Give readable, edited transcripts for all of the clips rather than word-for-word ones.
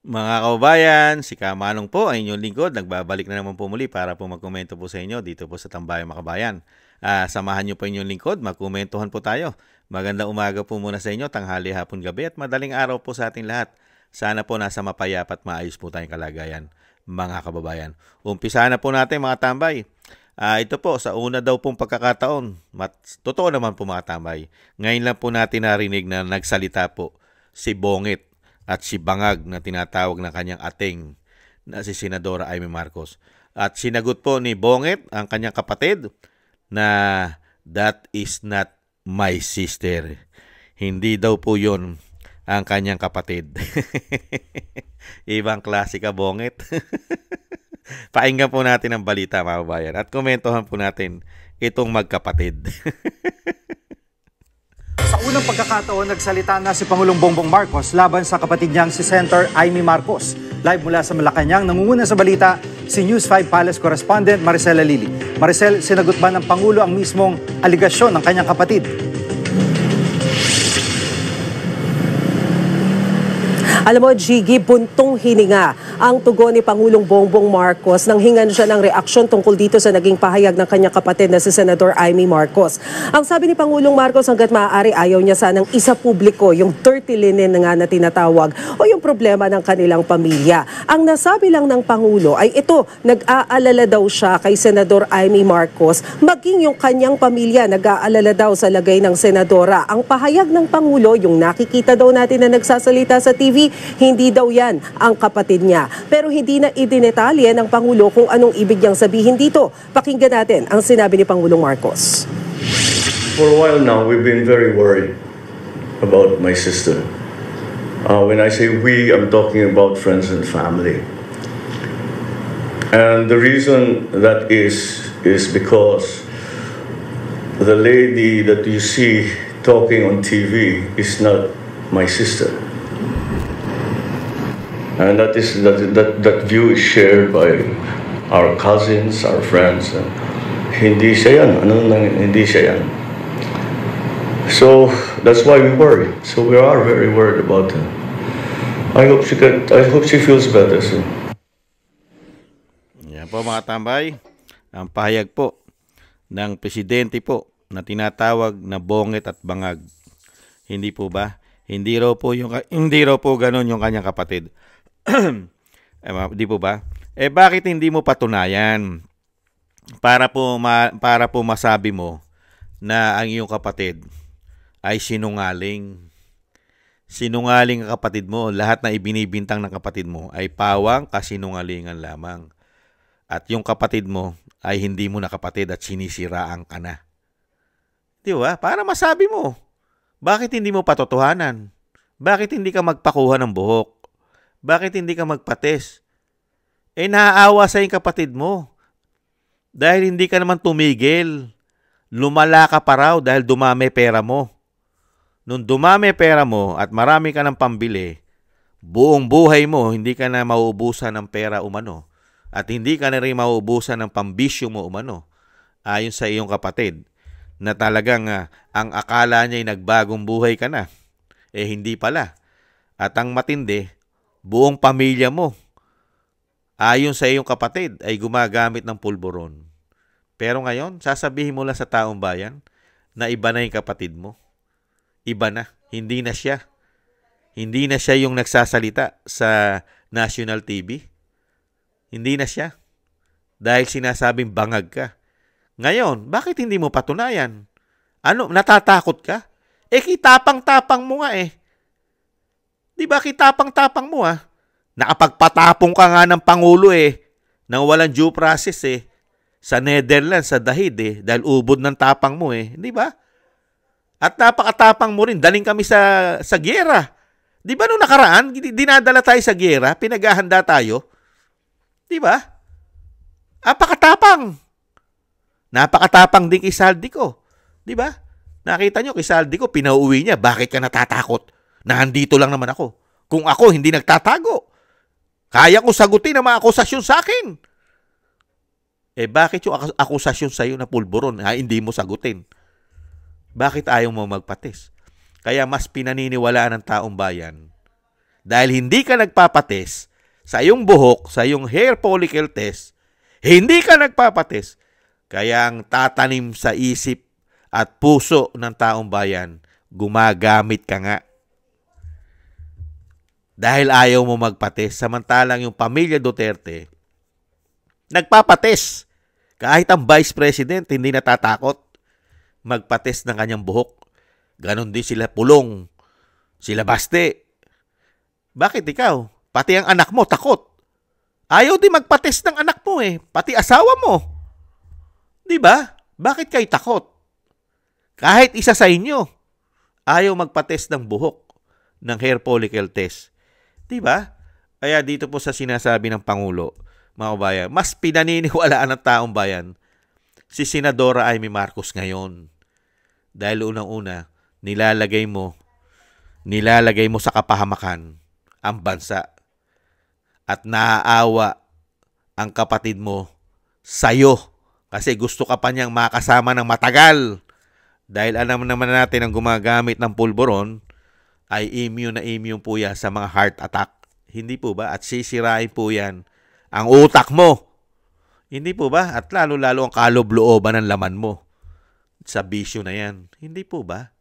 Mga kababayan, si Kamanong po, ang inyong lingkod. Nagbabalik na naman po muli para po magkomento po sa inyo dito po sa Tambayang Makabayan. Samahan niyo po inyong lingkod, magkomentuhan po tayo. Magandang umaga po muna sa inyo, tanghali, hapon, gabi at madaling araw po sa ating lahat. Sana po nasa mapayapa at maayos po tayong kalagayan, mga kababayan. Umpisa na po natin mga tambay. Ito po, sa una daw pong pagkakataon, totoo naman po mga tambay, ngayon lang po natin narinig na nagsalita po si Bongit at si Bangag na tinatawag ng kanyang ating na si Senadora Amy Marcos. At sinagot po ni Bongit ang kanyang kapatid na that is not my sister. Hindi daw po yun ang kanyang kapatid. Ibang klase ka, Bongit. Pakinggan po natin ang balita, mga kabayan, at komentohan po natin itong magkapatid. Sa unang pagkakataon, nagsalita na si Pangulong Bongbong Marcos laban sa kapatid niyang si Senator Amy Marcos. Live mula sa Malacanang, nangunguna sa balita si News 5 Palace correspondent Maricela Lili. Maricel, sinagot ba ng Pangulo ang mismong aligasyon ng kanyang kapatid? Alam mo, Gigi, buntong hininga ang tugon ni Pangulong Bongbong Marcos nang hingan siya ng reaksyon tungkol dito sa naging pahayag ng kanyang kapatid na si Senador Amy Marcos. Ang sabi ni Pangulong Marcos, hanggat maaari ayaw niya sanang isa publiko yung dirty linen nga na tinatawag o yung problema ng kanilang pamilya. Ang nasabi lang ng Pangulo ay ito, nag-aalala daw siya kay Senador Amy Marcos, maging yung kanyang pamilya nag-aalala daw sa lagay ng Senadora. Ang pahayag ng Pangulo, yung nakikita daw natin na nagsasalita sa TV, hindi daw yan ang kapatid niya. Pero hindi na idinetalye ng Pangulo kung anong ibig niyang sabihin dito. Pakinggan natin ang sinabi ni Pangulong Marcos. For a while now, we've been very worried about my sister. When I say we, I'm talking about friends and family. And the reason that is because the lady that you see talking on TV is not my sister. And that view is shared by our cousins, our friends. Hindi siya yan. Hindi siya yan. So that's why we worry. So we are very worried about her. I hope she feels better soon. Yan po mga tambay, ang pahayag po ng presidente po na tinatawag na Bongit at Bangag. Hindi po ba? Hindi raw po ganun yung kanyang kapatid. Di po ba? Bakit hindi mo patunayan para po masabi mo na ang iyong kapatid ay sinungaling? Sinungaling ang kapatid mo. Lahat na ibinibintang ng kapatid mo ay pawang kasinungalingan lamang. At yung kapatid mo ay hindi mo na kapatid at sinisiraan ka na. Di ba? Para masabi mo. Bakit hindi mo patotohanan? Bakit hindi ka magpakuha ng buhok? Bakit hindi ka magpates? Naaawa sa iyong kapatid mo. Dahil hindi ka naman tumigil. Lumala ka pa raw dahil dumami pera mo. Nung dumami pera mo at marami ka ng pambili, buong buhay mo, hindi ka na mauubusan ng pera umano. At hindi ka na rin mauubusan ng pambisyo mo umano. Ayon sa iyong kapatid, na talagang ang akala niya ay nagbagong buhay ka na. Hindi pala. At ang matindi, buong pamilya mo, ayon sa iyong kapatid, ay gumagamit ng pulburon. Pero ngayon, sasabihin mo lang sa taong bayan na iba na yung kapatid mo. Iba na. Hindi na siya. Hindi na siya yung nagsasalita sa national TV. Hindi na siya. Dahil sinasabing bangag ka. Ngayon, bakit hindi mo patunayan? Ano, natatakot ka? Kitapang-tapang mo nga eh. Di ba kitapang-tapang mo Nakapagpatapong ka nga ng Pangulo nang walang due process sa Netherlands, sa Dahid dahil ubod ng tapang mo Di ba? At napakatapang mo rin, daling kami sa gyera. Di ba nung nakaraan, dinadala tayo sa gyera, pinaghahanda tayo? Di ba? Napakatapang. Napakatapang din kay Saldico. Di ba? Nakita nyo kay Saldico, pinauwi niya. Bakit ka natatakot? Nandito lang naman ako. Kung ako, hindi nagtatago. Kaya ko sagutin ang mga akusasyon sa akin. Bakit yung akusasyon sa'yo na pulburon, hindi mo sagutin? Bakit ayaw mo magpatis? Kaya mas pinaniniwalaan ng taong bayan Dahil hindi ka nagpapatest sa iyong buhok, sa iyong hair follicle test, hindi ka nagpapatest. Kaya ang tatanim sa isip at puso ng taong bayan, gumagamit ka nga. Dahil ayaw mo magpatest. Samantalang yung pamilya Duterte, nagpapatest. Kahit ang Vice President, hindi natatakot magpatest ng kanyang buhok. Ganon din sila Pulong, sila Baste. Bakit ikaw? Pati ang anak mo, takot. Ayaw din magpatest ng anak mo eh. Pati asawa mo. Di ba? Bakit kayo takot? Kahit isa sa inyo, ayaw magpatest ng buhok, ng hair follicle test. Di ba? Kaya dito po sa sinasabi ng Pangulo, mga kabayan, mas pinaniniwalaan ng taong bayan si Senadora Amy Marcos ngayon. Dahil unang-una, nilalagay mo sa kapahamakan ang bansa. At naaawa ang kapatid mo sa'yo kasi gusto ka pa niyang makasama ng matagal. Dahil alam naman natin ang gumagamit ng pulburon ay immune na immune po yan sa mga heart attack. Hindi po ba? At sisirain po yan ang utak mo. Hindi po ba? At lalo-lalo ang kaloob-looban ng laman mo sa bisyo na yan. Hindi po ba?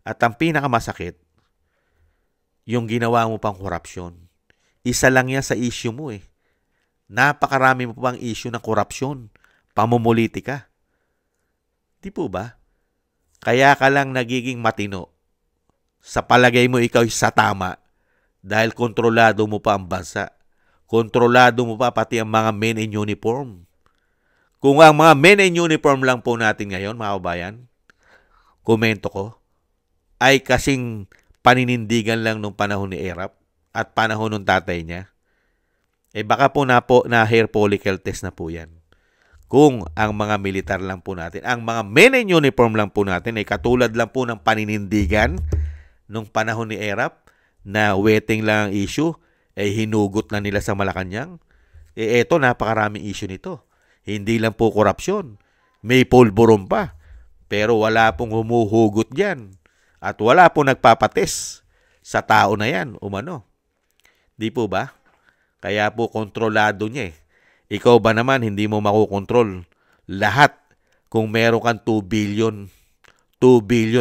At ang pinakamasakit, yung ginawa mo pang korupsyon. Isa lang yan sa issue mo eh. Napakarami mo pang issue ng korupsyon. Pamumulitika. Di po ba? Kaya ka lang nagiging matino. Sa palagay mo ikaw sa tama dahil kontrolado mo pa ang bansa. Kontrolado mo pa pati ang mga men in uniform. Kung ang mga men in uniform lang po natin ngayon, mga kabayan, komento ko, ay kasing paninindigan lang nung panahon ni Erap at panahon ng tatay niya, baka po na hair follicle test na po yan. Kung ang mga militar lang po natin, ang mga men in uniform lang po natin, ay katulad lang po ng paninindigan nung panahon ni Erap na wetting lang ang issue, hinugot na nila sa Malacanang. Eto, napakaraming issue nito. Hindi lang po korupsyon. May pulburon pa. Pero wala pong humuhugot dyan. At wala pong nagpapates sa tao na yan, umano. Di po ba? Kaya po kontrolado niya eh. Ikaw ba naman hindi mo makukontrol lahat kung meron kang 2 billion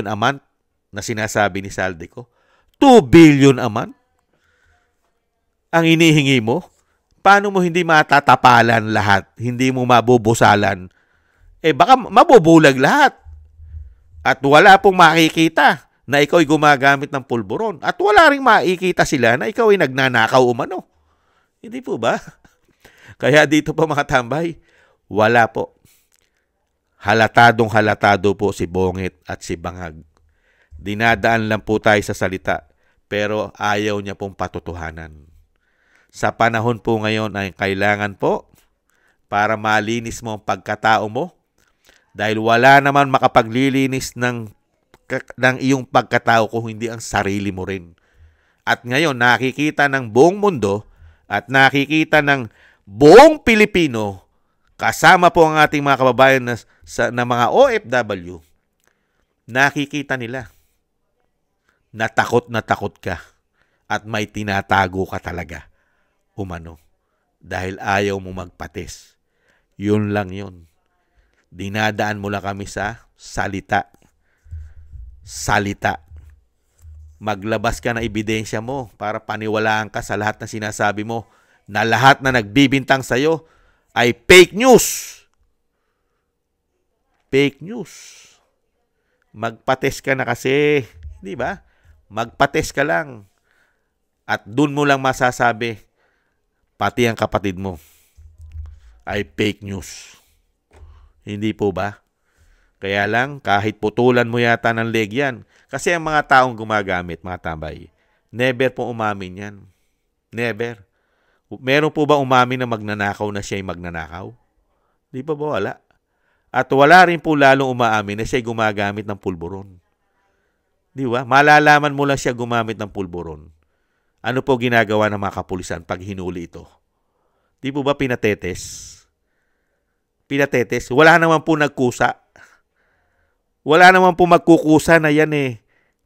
a month na sinasabi ni Saldico? 2 billion a month? Ang inihingi mo? Paano mo hindi matatapalan lahat? Hindi mo mabubusalan? Baka mabubulag lahat. At wala pong makikita na ikaw ay gumagamit ng pulburon. At wala ring makikita sila na ikaw ay nagnanakaw umano. Hindi po ba? Kaya dito po mga tambay, wala po. Halatado po si Bongit at si Bangag. Dinadaan lang po tayo sa salita, pero ayaw niya pong patotohanan. Sa panahon po ngayon ay kailangan po para malinis mo ang pagkatao mo, dahil wala naman makapaglilinis ng iyong pagkatao kung hindi ang sarili mo rin. At ngayon, nakikita ng buong mundo at nakikita ng buong Pilipino, kasama po ang ating mga kababayan na mga OFW, nakikita nila na takot ka at may tinatago ka talaga, umano, dahil ayaw mo magpates. Yun lang yun. Dinadaan mo lang kami sa salita. Maglabas ka ng ebidensya mo para paniwalaan ka sa lahat na sinasabi mo, na lahat na nagbibintang sa'yo ay fake news. Fake news. Magpates ka na kasi, di ba? Magpates ka lang. At dun mo lang masasabi, pati ang kapatid mo ay fake news. Hindi po ba? Kaya lang, kahit putulan mo yata ng leg yan, kasi ang mga taong gumagamit, mga tambay, never po umamin yan. Never. Meron po ba umamin na magnanakaw na siya'y magnanakaw? Di pa ba wala? At wala rin po lalong umaamin na siya'y gumagamit ng pulburon. Di ba? Malalaman mo lang siya gumamit ng pulburon. Ano po ginagawa ng mga kapulisan pag hinuli ito? Di po ba pinatetes? Pinatetes? Wala naman po nagkusa. Wala naman po magkukusa na yan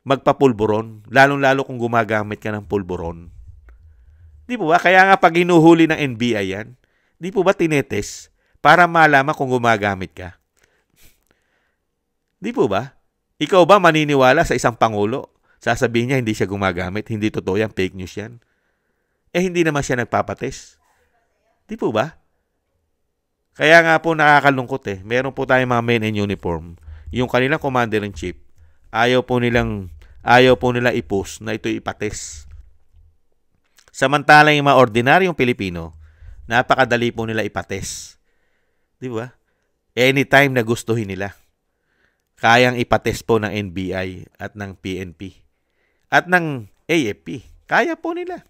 magpapulburon. Lalong-lalo kung gumagamit ka ng pulburon. Di po ba? Kaya nga pag hinuhuli ng NBI yan, di po ba tinetest para malaman kung gumagamit ka? Di po ba? Ikaw ba maniniwala sa isang pangulo? Sasabihin niya hindi siya gumagamit, hindi totoo yan, fake news yan. Hindi naman siya nagpapatest. Di po ba? Kaya nga po nakakalungkot Meron po tayong mga men in uniform. Yung kanilang commander-in-chief, ayaw po nila i-post na ito ipatest. Samantalang yung mga ordinaryong Pilipino, napakadali po nila ipatest. Di ba? Anytime na gustuhin nila. Kayang ipatest po ng NBI at ng PNP. At ng AFP. Kaya po nila.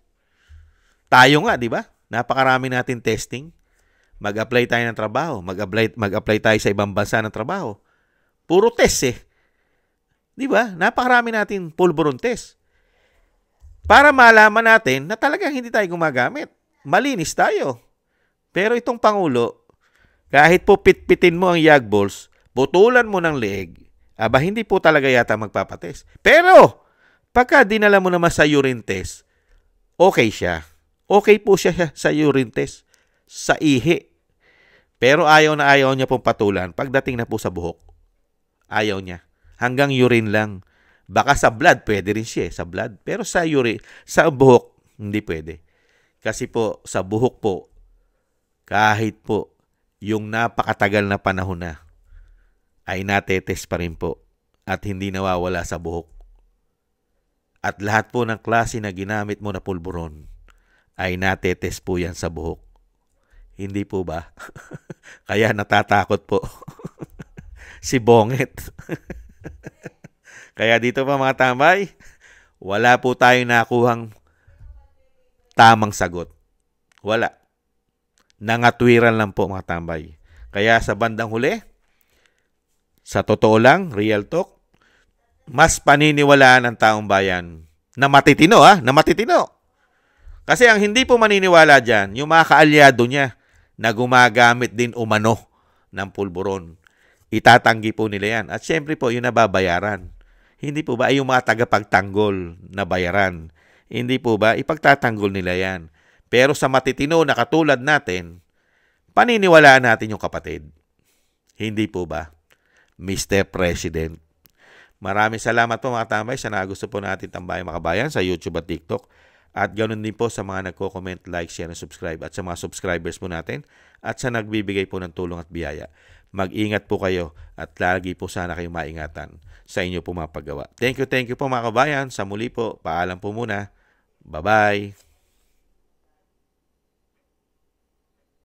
Tayo nga, di ba? Napakarami natin testing. Mag-apply tayo ng trabaho. Mag-apply tayo sa ibang bansa ng trabaho. Puro test Di ba? Napakarami natin pulburon test. Para malaman natin na talagang hindi tayo gumagamit. Malinis tayo. Pero itong Pangulo, kahit po pitpitin mo ang yag balls, putulan mo ng leeg, hindi po talaga yata magpapatest. Pero, pagka dinala mo naman sa urine test, okay siya. Okay po siya sa urine test, sa ihi. Pero ayaw na ayaw niya pong patulan pagdating na po sa buhok. Ayaw niya. Hanggang urine lang. Baka sa blood, pwede rin siya sa blood. Pero sa urine, sa buhok, hindi pwede. Kasi po, sa buhok po, kahit po, yung napakatagal na panahon na, ay natetest pa rin po at hindi nawawala sa buhok. At lahat po ng klase na ginamit mo na pulburon, ay natetest po yan sa buhok. Hindi po ba? Kaya natatakot po si Bonget. Kaya dito pa mga tambay, wala po tayong nakuhang tamang sagot. Wala. Nangatwiran lang po mga tambay. Kaya sa bandang huli, sa totoo lang, real talk, mas paniniwalaan ng taong bayan na matitino na matitino. Kasi ang hindi po maniniwala dyan, yung mga kaalyado niya na gumagamit din umano ng pulburon. Itatanggi po nila yan. At syempre po, yung nababayaran. Hindi po ba yung mga tagapagtanggol na bayaran? Hindi po ba ipagtatanggol nila yan? Pero sa matitino na katulad natin, paniniwalaan natin yung kapatid. Hindi po ba? Mr. President. Maraming salamat po mga tambay sa nagusto po natin tambayang makabayan sa YouTube at TikTok. At ganoon din po sa mga nagko-comment, like, share, and subscribe. At sa mga subscribers po natin at sa nagbibigay po ng tulong at biyaya. Mag-ingat po kayo at lagi po sana kayong maingatan sa inyo po mga paggawa. Thank you po mga kabayan. Sa muli po, paalam po muna. Bye-bye.